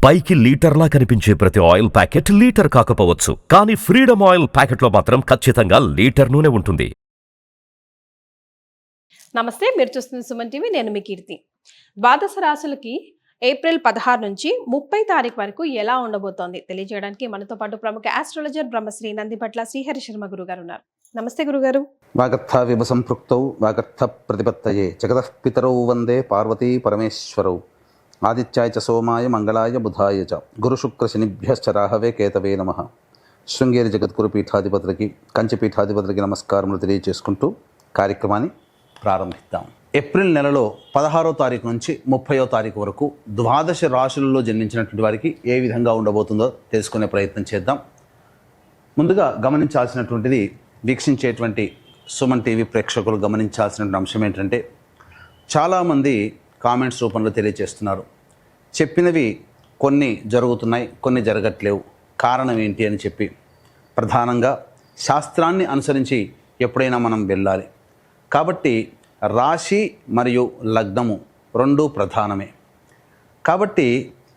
పైకి లీటర్లా కనిపించే ప్రతి ఆయిల్ ప్యాకెట్ లీటర్ కాకపోవచ్చు, కానీ ఫ్రీడమ్ ఆయిల్ ప్యాకెట్లో మాత్రం ఖచ్చితంగా లీటర్ నూనె ఉంటుంది. నమస్తే, మీరు చూస్తున్న సుమన్ టీవీ. నేను మీ కీర్తి. ద్వాదశ రాశులకి ఏప్రిల్ 16 నుంచి 30 తారీఖు వరకు ఎలా ఉండబోతోంది తెలియజేయడానికి మనతో పాటు ప్రముఖ ఆస్ట్రాలజర్ బ్రహ్మశ్రీ నందిపట్ల శ్రీహరి శర్మ గురుగారు ఉన్నారు. నమస్తే గురుగారు. వాగర్థ విభ సంపృక్తౌ వాగర్థ ప్రతిపత్తయే జగతః పితరౌ వందే పార్వతీ పరమేశ్వరౌ ఆదిత్యాయ చ సోమాయ మంగళాయ బుధాయ చ గురు శుక్ర శనిభ్యశ్చ రాహవే కేతవే నమః. శృంగేరి జగద్గురు పీఠాధిపతులకి కంచి పీఠాధిపతులకి నమస్కారములు తెలియజేసుకుంటూ కార్యక్రమాన్ని ప్రారంభిద్దాం. ఏప్రిల్ నెలలో 16వ తారీఖు నుంచి 30వ తారీఖు వరకు ద్వాదశ రాశులలో జన్మించినటువంటి వారికి ఏ విధంగా ఉండబోతుందో తెలుసుకునే ప్రయత్నం చేద్దాం. ముందుగా గమనించాల్సినటువంటిది, వీక్షించేటువంటి సుమన్ టీవీ ప్రేక్షకులు గమనించాల్సినటువంటి అంశం ఏంటంటే, చాలామంది కామెంట్స్ రూపంలో తెలియజేస్తున్నారు, చెప్పినవి కొన్ని జరుగుతున్నాయి, కొన్ని జరగట్లేవు, కారణం ఏంటి అని చెప్పి. ప్రధానంగా శాస్త్రాన్ని అనుసరించి ఎప్పుడైనా మనం వెళ్ళాలి కాబట్టి రాశి మరియు లగ్నము రెండూ ప్రధానమే. కాబట్టి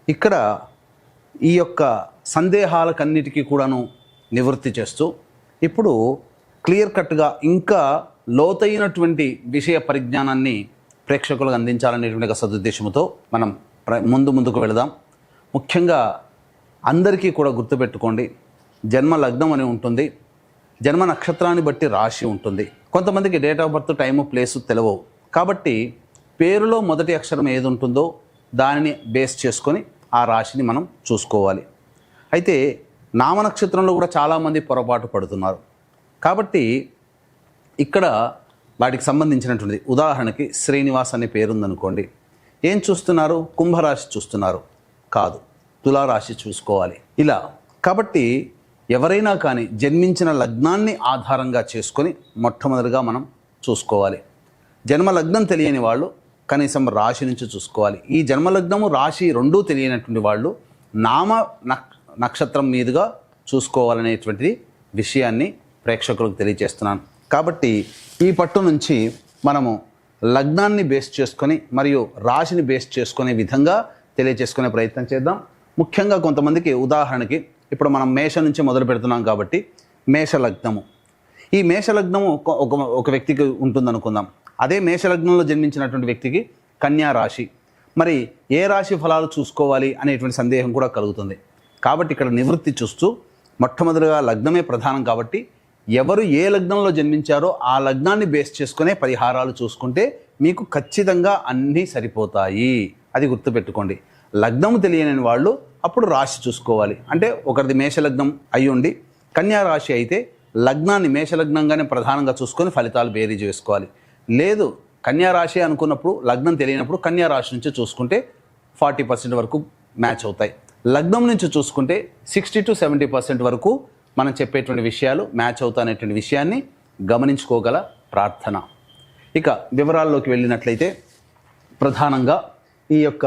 ఇక్కడ ఈ యొక్క సందేహాలకన్నిటికీ కూడాను నివృత్తి చేస్తూ ఇప్పుడు క్లియర్ కట్గా ఇంకా లోతైనటువంటి విషయ పరిజ్ఞానాన్ని ప్రేక్షకులకు అందించాలనేటువంటి సదుద్దేశంతో మనం ముందుకు వెళదాం. ముఖ్యంగా అందరికీ కూడా గుర్తుపెట్టుకోండి, జన్మ లగ్నం అని ఉంటుంది, జన్మ నక్షత్రాన్ని బట్టి రాశి ఉంటుంది. కొంతమందికి date of birth, time, place తెలియవు. కాబట్టి పేరులో మొదటి అక్షరం ఏది ఉంటుందో దానిని బేస్ చేసుకొని ఆ రాశిని మనం చూసుకోవాలి. అయితే నామ నక్షత్రంలో కూడా చాలామంది పొరపాటు పడుతున్నారు. కాబట్టి ఇక్కడ వాటికి సంబంధించినటువంటిది, ఉదాహరణకి శ్రీనివాస్ అనే పేరుందనుకోండి, ఏం చూస్తున్నారు? కుంభరాశి చూస్తున్నారు, కాదు, తులారాశి చూసుకోవాలి. ఇలా కాబట్టి ఎవరైనా కానీ జన్మించిన లగ్నాన్ని ఆధారంగా చేసుకొని మొట్టమొదటిగా మనం చూసుకోవాలి. జన్మ లగ్నం తెలియని వాళ్ళు కనీసం రాశి నుంచి చూసుకోవాలి. ఈ జన్మలగ్నము రాశి రెండూ తెలియనటువంటి వాళ్ళు నామ నక్షత్రం మీదుగా చూసుకోవాలనేటువంటిది విషయాన్ని ప్రేక్షకులకు తెలియజేస్తున్నాను. కాబట్టి ఈ పట్టు నుంచి మనము లగ్నాన్ని బేస్ చేసుకొని మరియు రాశిని బేస్ చేసుకునే విధంగా తెలియజేసుకునే ప్రయత్నం చేద్దాం. ముఖ్యంగా కొంతమందికి, ఉదాహరణకి ఇప్పుడు మనం మేష నుంచి మొదలు పెడుతున్నాం కాబట్టి మేషలగ్నము, ఈ మేషలగ్నము ఒక వ్యక్తికి ఉంటుందనుకుందాం. అదే మేషలగ్నంలో జన్మించినటువంటి వ్యక్తికి కన్యా రాశి, మరి ఏ రాశి ఫలాలు చూసుకోవాలి అనేటువంటి సందేహం కూడా కలుగుతుంది. కాబట్టి ఇక్కడ నివృత్తి చూస్తూ మొట్టమొదటిగా లగ్నమే ప్రధానం కాబట్టి ఎవరు ఏ లగ్నంలో జన్మించారో ఆ లగ్నాన్ని బేస్ చేసుకునే పరిహారాలు చూసుకుంటే మీకు ఖచ్చితంగా అన్నీ సరిపోతాయి. అది గుర్తుపెట్టుకోండి. లగ్నము తెలియని వాళ్ళు అప్పుడు రాశి చూసుకోవాలి. అంటే ఒకరిది మేషలగ్నం అయి ఉండి కన్యా రాశి అయితే లగ్నాన్ని మేషలగ్నంగానే ప్రధానంగా చూసుకొని ఫలితాలు బేరీజ్ వేసుకోవాలి. లేదు కన్యా రాశి అనుకున్నప్పుడు లగ్నం తెలియనప్పుడు కన్యా రాశి నుంచి చూసుకుంటే 40% వరకు మ్యాచ్ అవుతాయి. లగ్నం నుంచి చూసుకుంటే 60 to 70% వరకు మనం చెప్పేటువంటి విషయాలు మ్యాచ్ అవుతాయనేటువంటి విషయాన్ని గమనించుకోగల ప్రార్థన. ఇక వివరాల్లోకి వెళ్ళినట్లయితే, ప్రధానంగా ఈ యొక్క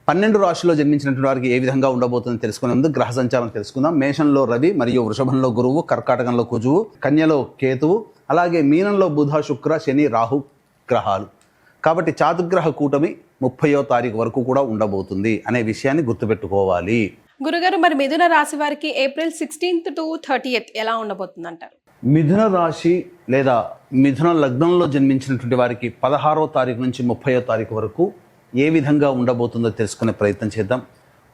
12 రాశుల్లో జన్మించినటువంటి వారికి ఏ విధంగా ఉండబోతుందో తెలుసుకునే ముందు గ్రహ సంచారం తెలుసుకుందాం. మేషంలో రవి మరియు వృషభంలో గురువు, కర్కాటకంలో కుజువు, కన్యలో కేతువు, అలాగే మీనంలో బుధ, శుక్ర, శని, రాహు గ్రహాలు. కాబట్టి చాతుర్గ్రహ కూటమి 30వ తారీఖు వరకు కూడా ఉండబోతుంది అనే విషయాన్ని గుర్తుపెట్టుకోవాలి. గురుగారు, మరి మిథున రాశి వారికి ఏప్రిల్ 16th to 30th ఎలా ఉండబోతుంది అంటారు? మిథున రాశి లేదా మిథున లగ్నంలో జన్మించినటువంటి వారికి 16వ తారీఖు నుంచి 30వ తారీఖు వరకు ఏ విధంగా ఉండబోతుందో తెలుసుకునే ప్రయత్నం చేద్దాం.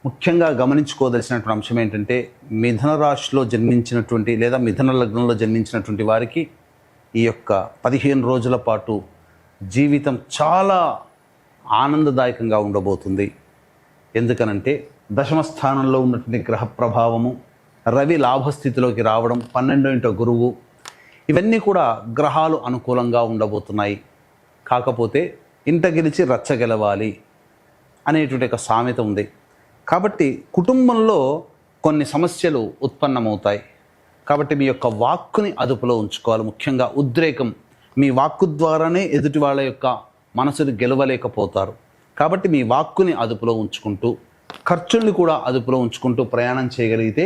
ముఖ్యంగా గమనించుకోదలసినటువంటి అంశం ఏంటంటే, మిథున రాశిలో జన్మించినటువంటి లేదా మిథున లగ్నంలో జన్మించినటువంటి వారికి ఈ యొక్క 15 రోజుల పాటు జీవితం చాలా ఆనందదాయకంగా ఉండబోతుంది. ఎందుకనంటే దశమ స్థానంలో ఉన్నటువంటి గ్రహ ప్రభావము, రవి లాభస్థితిలోకి రావడం, 12వ గురువు, ఇవన్నీ కూడా గ్రహాలు అనుకూలంగా ఉండబోతున్నాయి. కాకపోతే ఇంట గెలిచి రచ్చ గెలవాలి అనేటువంటి ఒక సామెత ఉంది. కాబట్టి కుటుంబంలో కొన్ని సమస్యలు ఉత్పన్నమవుతాయి. కాబట్టి మీ యొక్క వాక్కుని అదుపులో ఉంచుకోవాలి. ముఖ్యంగా ఉద్రేకం, మీ వాక్కు ద్వారానే ఎదుటి వాళ్ళ యొక్క మనసుని గెలవలేకపోతారు. కాబట్టి మీ వాక్కుని అదుపులో ఉంచుకుంటూ, ఖర్చుల్ని కూడా అదుపులో ఉంచుకుంటూ ప్రయాణం చేయగలిగితే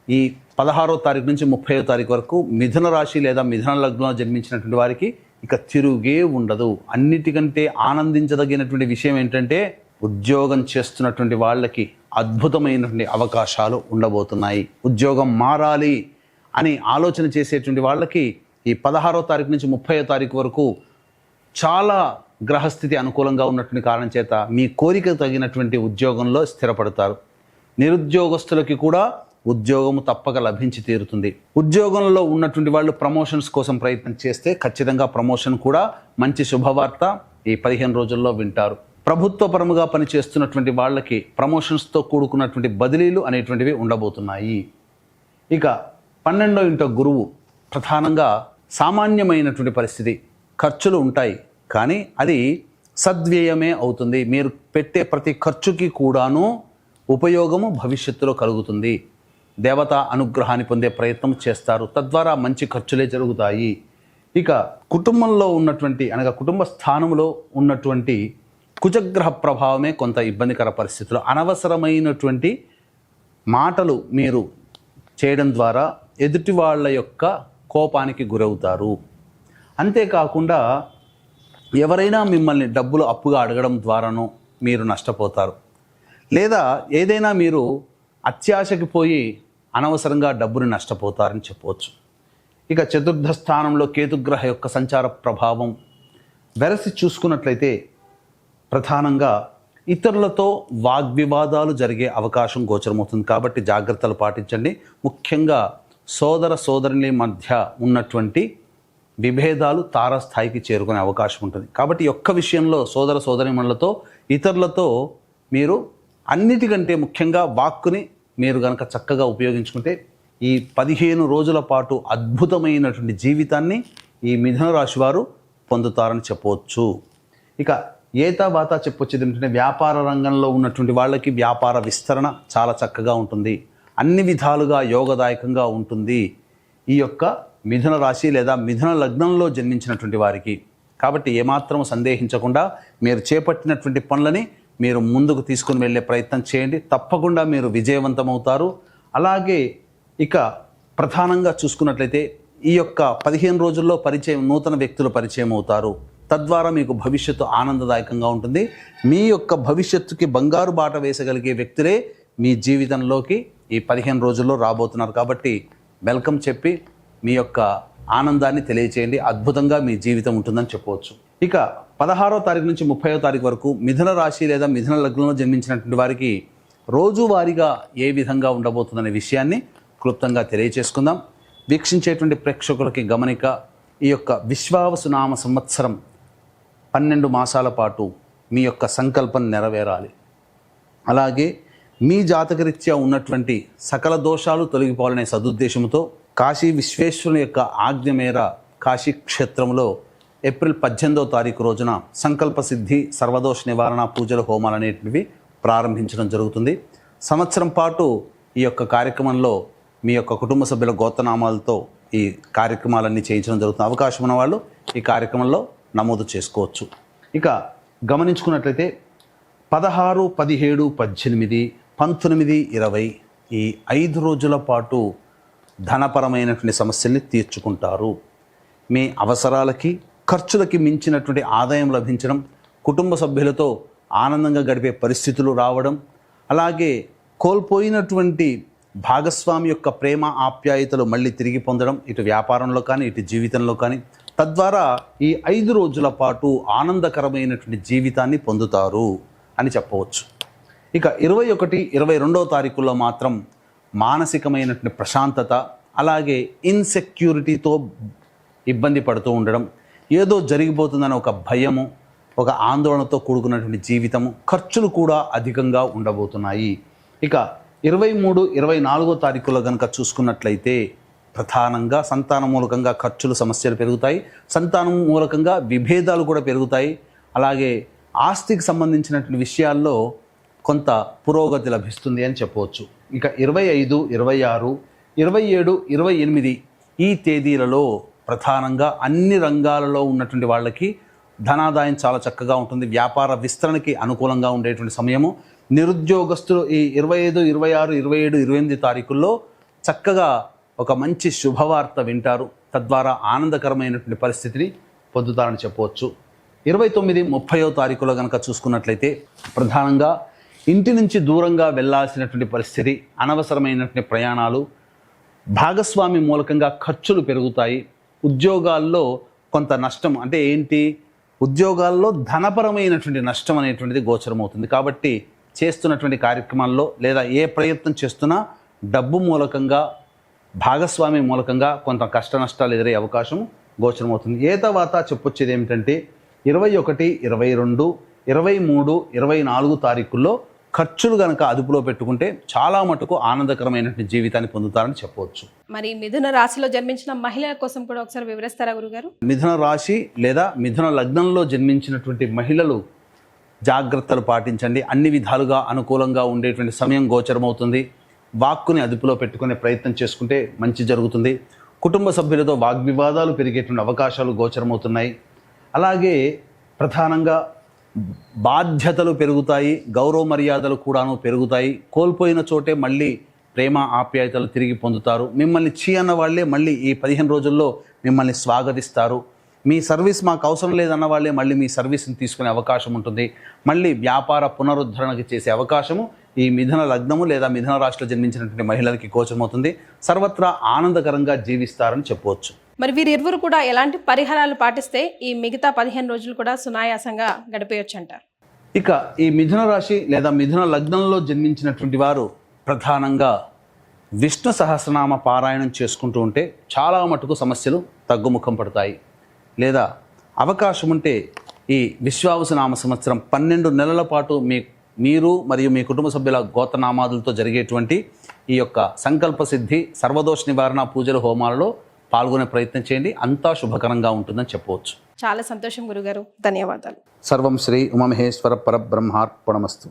ఈ 16వ తారీఖు నుంచి 30వ తారీఖు వరకు మిథున రాశి లేదా మిథున లగ్నంలో జన్మించినటువంటి వారికి ఇక తిరుగే ఉండదు. అన్నిటికంటే ఆనందించదగినటువంటి విషయం ఏంటంటే, ఉద్యోగం చేస్తున్నటువంటి వాళ్ళకి అద్భుతమైనటువంటి అవకాశాలు ఉండబోతున్నాయి. ఉద్యోగం మారాలి అని ఆలోచన చేసేటువంటి వాళ్ళకి ఈ 16వ తారీఖు నుంచి 30వ తారీఖు వరకు చాలా గ్రహస్థితి అనుకూలంగా ఉన్నటువంటి కారణం చేత మీ కోరికకు తగినటువంటి ఉద్యోగంలో స్థిరపడతారు. నిరుద్యోగస్తులకి కూడా ఉద్యోగము తప్పక లభించి తీరుతుంది. ఉద్యోగంలో ఉన్నటువంటి వాళ్ళు ప్రమోషన్స్ కోసం ప్రయత్నం చేస్తే ఖచ్చితంగా ప్రమోషన్ కూడా మంచి శుభవార్త ఈ 15 రోజుల్లో వింటారు. ప్రభుత్వ పరముగా పనిచేస్తున్నటువంటి వాళ్ళకి ప్రమోషన్స్తో కూడుకున్నటువంటి బదిలీలు అనేటువంటివి ఉండబోతున్నాయి. ఇక 12వ ఇంట గురువు ప్రధానంగా సామాన్యమైనటువంటి పరిస్థితి, ఖర్చులు ఉంటాయి కానీ అది సద్వ్యయమే అవుతుంది. మీరు పెట్టే ప్రతి ఖర్చుకి కూడాను ఉపయోగము భవిష్యత్తులో కలుగుతుంది. దేవతా అనుగ్రహాన్ని పొందే ప్రయత్నం చేస్తారు, తద్వారా మంచి ఖర్చులే జరుగుతాయి. ఇక కుటుంబంలో ఉన్నటువంటి అనగా కుటుంబ స్థానంలో ఉన్నటువంటి కుజగ్రహ ప్రభావమే కొంత ఇబ్బందికర పరిస్థితులు. అనవసరమైనటువంటి మాటలు మీరు చేయడం ద్వారా ఎదుటి వాళ్ళ యొక్క కోపానికి గురవుతారు. అంతేకాకుండా ఎవరైనా మిమ్మల్ని డబ్బులు అప్పుగా అడగడం ద్వారానో మీరు నష్టపోతారు. లేదా ఏదైనా మీరు అత్యాశకి పోయి అనవసరంగా డబ్బుని నష్టపోతారని చెప్పవచ్చు. ఇక చతుర్థ స్థానంలో కేతుగ్రహ యొక్క సంచార ప్రభావం వెరసి చూసుకున్నట్లయితే ప్రధానంగా ఇతరులతో వాగ్వివాదాలు జరిగే అవకాశం గోచరమవుతుంది. కాబట్టి జాగ్రత్తలు పాటించండి. ముఖ్యంగా సోదర సోదరుని మధ్య ఉన్నటువంటి విభేదాలు తారస్థాయికి చేరుకునే అవకాశం ఉంటుంది. కాబట్టి ఒక్క విషయంలో సోదర సోదరీమణులతో ఇతరులతో మీరు అన్నిటికంటే ముఖ్యంగా వాక్కుని మీరు కనుక చక్కగా ఉపయోగించుకుంటే ఈ 15 రోజుల పాటు అద్భుతమైనటువంటి జీవితాన్ని ఈ మిథున రాశి వారు పొందుతారని చెప్పవచ్చు. ఇక ఏతావాత చెప్పొచ్చేది ఏంటంటే వ్యాపార రంగంలో ఉన్నటువంటి వాళ్ళకి వ్యాపార విస్తరణ చాలా చక్కగా ఉంటుంది, అన్ని విధాలుగా యోగదాయకంగా ఉంటుంది ఈ యొక్క మిథున రాశి లేదా మిథున లగ్నంలో జన్మించినటువంటి వారికి. కాబట్టి ఏమాత్రం సందేహించకుండా మీరు చేపట్టినటువంటి పనులని మీరు ముందుకు తీసుకుని వెళ్ళే ప్రయత్నం చేయండి. తప్పకుండా మీరు విజయవంతమవుతారు. అలాగే ఇక ప్రధానంగా చూసుకున్నట్లయితే ఈ యొక్క 15 రోజుల్లో నూతన వ్యక్తులు పరిచయం అవుతారు. తద్వారా మీకు భవిష్యత్తు ఆనందదాయకంగా ఉంటుంది. మీ యొక్క భవిష్యత్తుకి బంగారు బాట వేసగలిగే వ్యక్తులే మీ జీవితంలోకి ఈ 15 రోజుల్లో రాబోతున్నారు. కాబట్టి వెల్కమ్ చెప్పి మీ యొక్క ఆనందాన్ని తెలియచేయండి. అద్భుతంగా మీ జీవితం ఉంటుందని చెప్పవచ్చు. ఇక 16వ తారీఖు నుంచి 30వ తారీఖు వరకు మిథున రాశి లేదా మిథున లగ్నంలో జన్మించినటువంటి వారికి రోజువారీగా ఏ విధంగా ఉండబోతుందనే విషయాన్ని క్లుప్తంగా తెలియచేసుకుందాం. వీక్షించేటువంటి ప్రేక్షకులకి గమనిక, ఈ యొక్క విశ్వావసునామ సంవత్సరం 12 మాసాల పాటు మీ యొక్క సంకల్పం నెరవేరాలి. అలాగే మీ జాతకరీత్యా ఉన్నటువంటి సకల దోషాలు తొలగిపోవాలనే సదుద్దేశంతో కాశీ విశ్వేశ్వరుని యొక్క ఆజ్ఞ మేర కాశీ క్షేత్రంలో ఏప్రిల్ 18వ తారీఖు రోజున సంకల్ప సిద్ధి సర్వదోష నివారణ పూజల హోమాలు అనేటివి ప్రారంభించడం జరుగుతుంది. సంవత్సరం పాటు ఈ యొక్క కార్యక్రమంలో మీ యొక్క కుటుంబ సభ్యుల గోత్రనామాలతో ఈ కార్యక్రమాలన్నీ చేయించడం జరుగుతుంది. అవకాశం ఉన్న వాళ్ళు ఈ కార్యక్రమంలో నమోదు చేసుకోవచ్చు. ఇక గమనించుకున్నట్లయితే 16, 17, 18, 19, 20 ఈ 5 రోజుల పాటు ధనపరమైనటువంటి సమస్యల్ని తీర్చుకుంటారు. మీ అవసరాలకి ఖర్చులకి మించినటువంటి ఆదాయం లభించడం, కుటుంబ సభ్యులతో ఆనందంగా గడిపే పరిస్థితులు రావడం, అలాగే కోల్పోయినటువంటి భాగస్వామి యొక్క ప్రేమ ఆప్యాయతలు మళ్ళీ తిరిగి పొందడం, ఇటు వ్యాపారంలో కానీ ఇటు జీవితంలో కానీ. తద్వారా ఈ 5 రోజుల పాటు ఆనందకరమైనటువంటి జీవితాన్ని పొందుతారు అని చెప్పవచ్చు. ఇక 21, 22వ తారీఖుల్లో మాత్రం మానసికమైనటువంటి ప్రశాంతత, అలాగే ఇన్సెక్యూరిటీతో ఇబ్బంది పడుతూ ఉండడం, ఏదో జరిగిపోతుందని ఒక భయము, ఒక ఆందోళనతో కూడుకున్నటువంటి జీవితము, ఖర్చులు కూడా అధికంగా ఉండబోతున్నాయి. ఇక 23, 24వ తారీఖులో కనుక చూసుకున్నట్లయితే ప్రధానంగా సంతాన మూలకంగా ఖర్చులు సమస్యలు పెరుగుతాయి, సంతానం మూలకంగా విభేదాలు కూడా పెరుగుతాయి. అలాగే ఆస్తికి సంబంధించినటువంటి విషయాల్లో కొంత పురోగతి లభిస్తుంది అని చెప్పవచ్చు. ఇక 25, 26, 27, 28 ఈ తేదీలలో ప్రధానంగా అన్ని రంగాలలో ఉన్నటువంటి వాళ్ళకి ధనాదాయం చాలా చక్కగా ఉంటుంది. వ్యాపార విస్తరణకి అనుకూలంగా ఉండేటువంటి సమయము. నిరుద్యోగస్తులు ఈ 25, 26, 27, 28 తారీఖుల్లో చక్కగా ఒక మంచి శుభవార్త వింటారు. తద్వారా ఆనందకరమైనటువంటి పరిస్థితిని పొందుతారని చెప్పవచ్చు. 29, 30వ తారీఖులో కనుక చూసుకున్నట్లయితే ప్రధానంగా ఇంటి నుంచి దూరంగా వెళ్ళాల్సినటువంటి పరిస్థితి, అనవసరమైనటువంటి ప్రయాణాలు, భాగస్వామి మూలకంగా ఖర్చులు పెరుగుతాయి. ఉద్యోగాల్లో కొంత నష్టం, అంటే ఏంటి, ఉద్యోగాల్లో ధనపరమైనటువంటి నష్టం అనేటువంటిది గోచరమవుతుంది. కాబట్టి చేస్తున్నటువంటి కార్యక్రమాల్లో లేదా ఏ ప్రయత్నం చేస్తున్నా డబ్బు మూలకంగా, భాగస్వామి మూలకంగా కొంత కష్ట నష్టాలు ఎదురయ్యే అవకాశం గోచరమవుతుంది. ఏ తర్వాత చెప్పొచ్చేది ఏమిటంటే 21, 22, 23, 24 తారీఖుల్లో ఖర్చులు గనక అదుపులో పెట్టుకుంటే చాలా మటుకు ఆనందకరమైనటువంటి జీవితాన్ని పొందుతారని చెప్పవచ్చు. మరి మిథున రాశిలో జన్మించిన మహిళల కోసం కూడా ఒకసారి వివరిస్తారా గురుగారు? మిథున రాశి లేదా మిథున లగ్నంలో జన్మించినటువంటి మహిళలు జాగ్రత్తలు పాటించండి. అన్ని విధాలుగా అనుకూలంగా ఉండేటువంటి సమయం గోచరమవుతుంది. వాక్కుని అదుపులో పెట్టుకునే ప్రయత్నం చేసుకుంటే మంచి జరుగుతుంది. కుటుంబ సభ్యులతో వాగ్వివాదాలు పెరిగేటువంటి అవకాశాలు గోచరమవుతున్నాయి. అలాగే ప్రధానంగా బాధ్యతలు పెరుగుతాయి, గౌరవ మర్యాదలు కూడాను పెరుగుతాయి. కోల్పోయిన చోటే మళ్ళీ ప్రేమ ఆప్యాయతలు తిరిగి పొందుతారు. మిమ్మల్ని చీ అన్న వాళ్ళే మళ్ళీ ఈ 15 రోజుల్లో మిమ్మల్ని స్వాగతిస్తారు. మీ సర్వీస్ మాకు అవసరం లేదన్న వాళ్ళే మళ్ళీ మీ సర్వీస్ని తీసుకునే అవకాశం ఉంటుంది. మళ్ళీ వ్యాపార పునరుద్ధరణకి చేసే అవకాశము ఈ మిథున లగ్నము లేదా మిథున రాశిలో జన్మించినటువంటి మహిళలకి గోచరమవుతుంది. సర్వత్రా ఆనందకరంగా జీవిస్తారని చెప్పవచ్చు. మరి వీరిరువురు కూడా ఎలాంటి పరిహారాలు పాటిస్తే ఈ మిగతా 15 రోజులు కూడా సునాయాసంగా గడిపేయొచ్చు అంటారు? ఇక ఈ మిథున రాశి లేదా మిథున లగ్నంలో జన్మించినటువంటి వారు ప్రధానంగా విష్ణు సహస్రనామ పారాయణం చేసుకుంటూ ఉంటే చాలా మటుకు సమస్యలు తగ్గుముఖం పడతాయి. లేదా అవకాశం ఉంటే ఈ విశ్వావసునామ సంవత్సరం 12 నెలల పాటు మీరు మరియు మీ కుటుంబ సభ్యుల గోత్రనామాదులతో జరిగేటువంటి ఈ యొక్క సంకల్ప సిద్ధి, సర్వదోష నివారణ పూజల హోమాలలో పాల్గొనే ప్రయత్నం చేయండి. అంతా శుభకరంగా ఉంటుందని చెప్పవచ్చు. చాలా సంతోషం గురుగారు, ధన్యవాదాలు. సర్వం శ్రీ ఉమామహేశ్వర పరబ్రహ్మార్పణమస్తు.